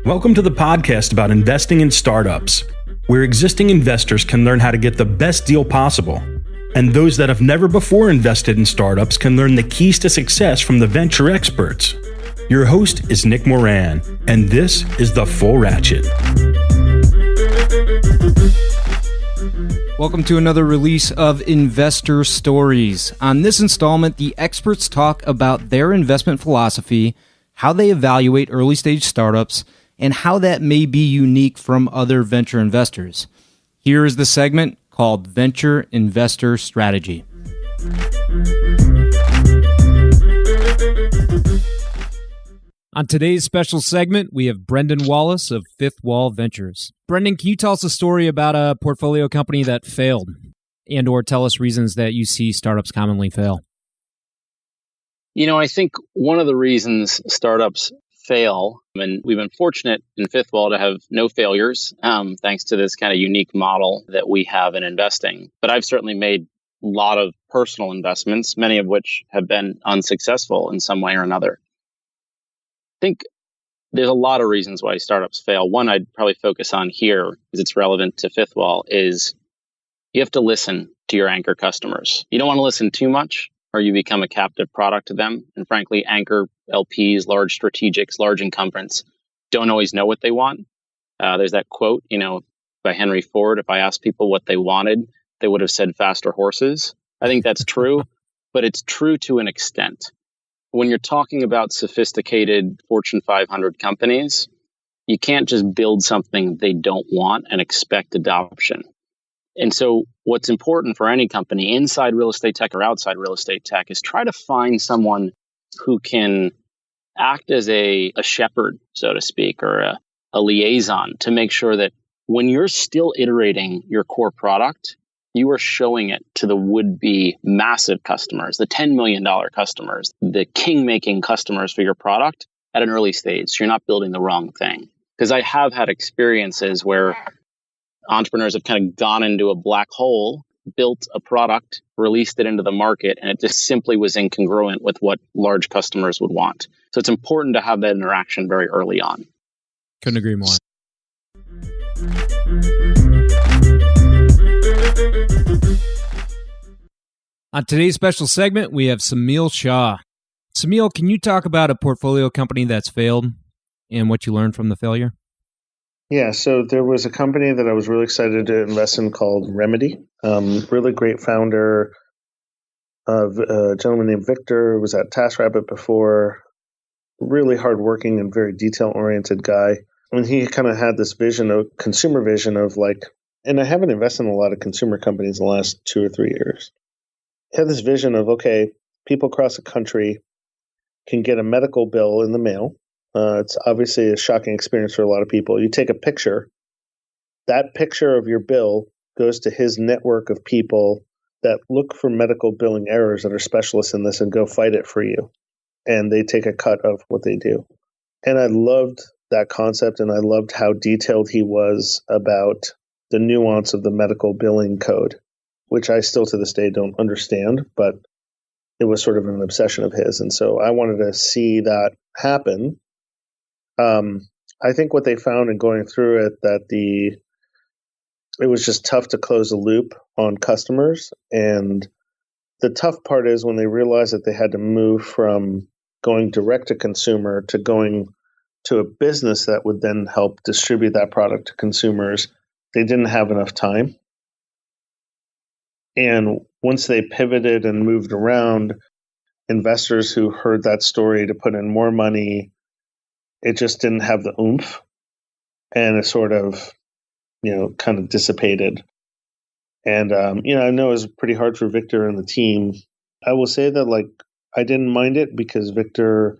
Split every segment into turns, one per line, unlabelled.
Welcome to the podcast about investing in startups, where existing investors can learn how to get the best deal possible, and those that have never before invested in startups can learn the keys to success from the venture experts. Your host is Nick Moran, and this is The Full Ratchet.
Welcome to another release of Investor Stories. On this installment, the experts talk about their investment philosophy, how they evaluate early-stage startups, and how that may be unique from other venture investors. Here is the segment called Venture Investor Strategy. On today's special segment, we have Brendan Wallace of Fifth Wall Ventures. Brendan, can you tell us a story about a portfolio company that failed and or tell us reasons that you see startups commonly fail?
I think one of the reasons startups fail, and we've been fortunate in Fifth Wall to have no failures, thanks to this kind of unique model that we have in investing. But I've certainly made a lot of personal investments, many of which have been unsuccessful in some way or another. I think there's a lot of reasons why startups fail. One I'd probably focus on here, because it's relevant to Fifth Wall, is you have to listen to your anchor customers. You don't want to listen too much, or you become a captive product to them. And frankly, anchor LPs, large strategics, large incumbents, don't always know what they want. There's that quote, by Henry Ford, if I asked people what they wanted, they would have said faster horses. I think that's true, but it's true to an extent. When you're talking about sophisticated Fortune 500 companies, you can't just build something they don't want and expect adoption. And so what's important for any company inside real estate tech or outside real estate tech is try to find someone who can act as a shepherd, so to speak, or a liaison to make sure that when you're still iterating your core product, you are showing it to the would-be massive customers, the $10 million customers, the king-making customers for your product at an early stage. So you're not building the wrong thing. Because I have had experiences where entrepreneurs have kind of gone into a black hole, built a product, released it into the market, and it just simply was incongruent with what large customers would want. So it's important to have that interaction very early on.
Couldn't agree more. On today's special segment, we have Semil Shah. Semil, can you talk about a portfolio company that's failed and what you learned from the failure?
Yeah, so there was a company that I was really excited to invest in called Remedy. Really great founder, a gentleman named Victor, who was at TaskRabbit before. Really hardworking and very detail-oriented guy. And he kind of had this vision, of consumer vision of and I haven't invested in a lot of consumer companies in the last 2 or 3 years. He had this vision of, okay, people across the country can get a medical bill in the mail. It's obviously a shocking experience for a lot of people. You take a picture, that picture of your bill goes to his network of people that look for medical billing errors that are specialists in this and go fight it for you. And they take a cut of what they do. And I loved that concept, and I loved how detailed he was about the nuance of the medical billing code, which I still to this day don't understand, but it was sort of an obsession of his. And so I wanted to see that happen. I think what they found in going through it, that it was just tough to close the loop on customers. And the tough part is when they realized that they had to move from going direct to consumer to going to a business that would then help distribute that product to consumers, they didn't have enough time. And once they pivoted and moved around, investors who heard that story to put in more money, it just didn't have the oomph. And it sort of, kind of dissipated. And, I know it was pretty hard for Victor and the team. I will say that, I didn't mind it because Victor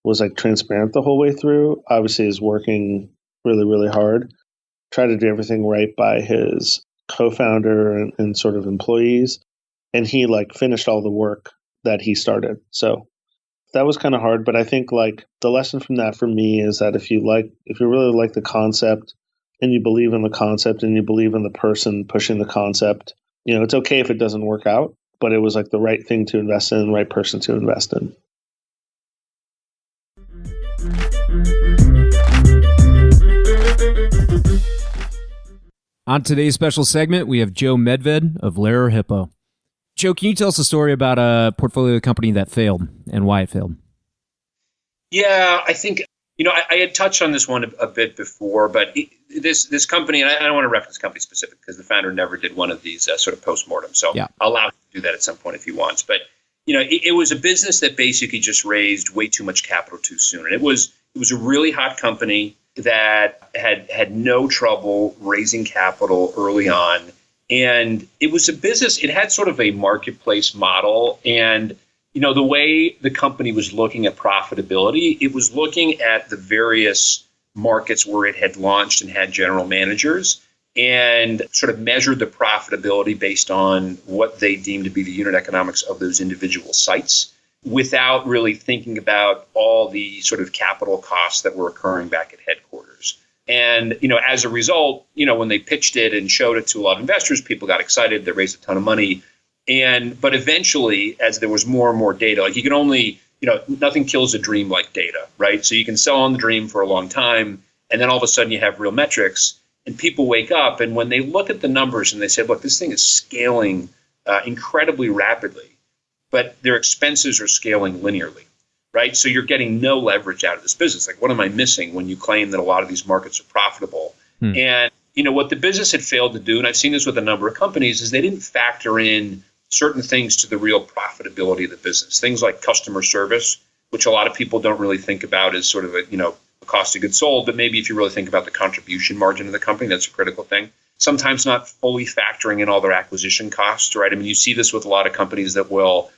was, transparent the whole way through. Obviously, is working really, really hard. Tried to do everything right by his co-founder and sort of employees. And he, finished all the work that he started. So that was kind of hard. But I think, the lesson from that for me is that if you really like the concept, and you believe in the concept and you believe in the person pushing the concept, it's okay if it doesn't work out, but it was the right thing to invest in, the right person to invest in.
On today's special segment, we have Joe Medved of Lair Hippo. Joe, can you tell us a story about a portfolio company that failed and why it failed?
Yeah, I think, I had touched on this one a bit before, but this company, and I don't want to reference company specific because the founder never did one of these sort of post-mortem. So yeah. I'll allow him to do that at some point if he wants. But, it was a business that basically just raised way too much capital too soon. And it was a really hot company that had no trouble raising capital early on. And it was a business, it had sort of a marketplace model. And, the way the company was looking at profitability, it was looking at the various markets where it had launched and had general managers and sort of measured the profitability based on what they deemed to be the unit economics of those individual sites, without really thinking about all the sort of capital costs that were occurring back at headquarters. And, as a result, when they pitched it and showed it to a lot of investors, people got excited, they raised a ton of money. But eventually, as there was more and more data, like you can only, nothing kills a dream like data, right? So you can sell on the dream for a long time, and then all of a sudden you have real metrics, and people wake up, and when they look at the numbers and they say, look, this thing is scaling incredibly rapidly, but their expenses are scaling linearly, right? So you're getting no leverage out of this business. Like, what am I missing when you claim that a lot of these markets are profitable? And, what the business had failed to do, and I've seen this with a number of companies, is they didn't factor in certain things to the real profitability of the business. Things like customer service, which a lot of people don't really think about as sort of a cost of goods sold, but maybe if you really think about the contribution margin of the company, that's a critical thing. Sometimes not fully factoring in all their acquisition costs, right? I mean, you see this with a lot of companies that will,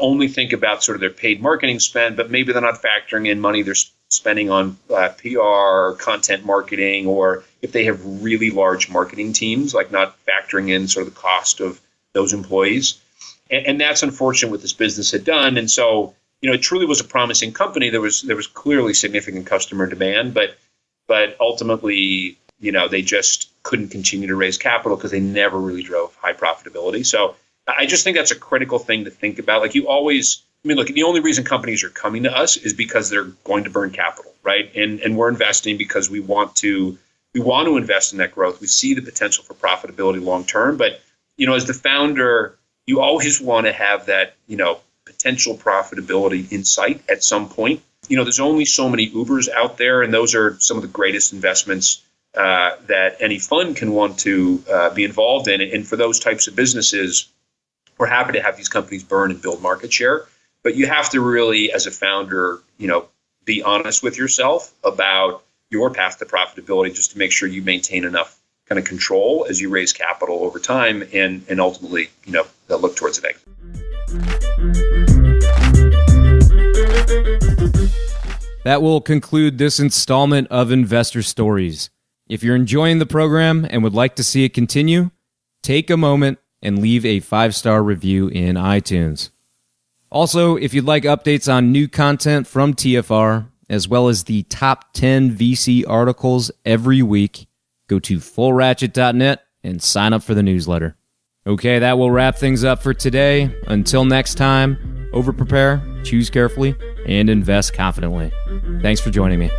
only think about sort of their paid marketing spend, but maybe they're not factoring in money they're spending on PR, content marketing, or if they have really large marketing teams, like not factoring in sort of the cost of those employees. And that's unfortunate what this business had done. And so, it truly was a promising company. There was clearly significant customer demand, but ultimately, they just couldn't continue to raise capital because they never really drove high profitability. So I just think that's a critical thing to think about. Like, look, the only reason companies are coming to us is because they're going to burn capital, right? And we're investing because we want to invest in that growth. We see the potential for profitability long term, but as the founder, you always want to have that, potential profitability in sight at some point. There's only so many Ubers out there, and those are some of the greatest investments that any fund can want to be involved in. And for those types of businesses, we're happy to have these companies burn and build market share. But you have to really, as a founder, be honest with yourself about your path to profitability, just to make sure you maintain enough kind of control as you raise capital over time and ultimately, they'll look towards an exit.
That will conclude this installment of Investor Stories. If you're enjoying the program and would like to see it continue, take a moment and leave a 5-star review in iTunes. Also, if you'd like updates on new content from TFR, as well as the top 10 VC articles every week, go to fullratchet.net and sign up for the newsletter. Okay, that will wrap things up for today. Until next time, over-prepare, choose carefully, and invest confidently. Thanks for joining me.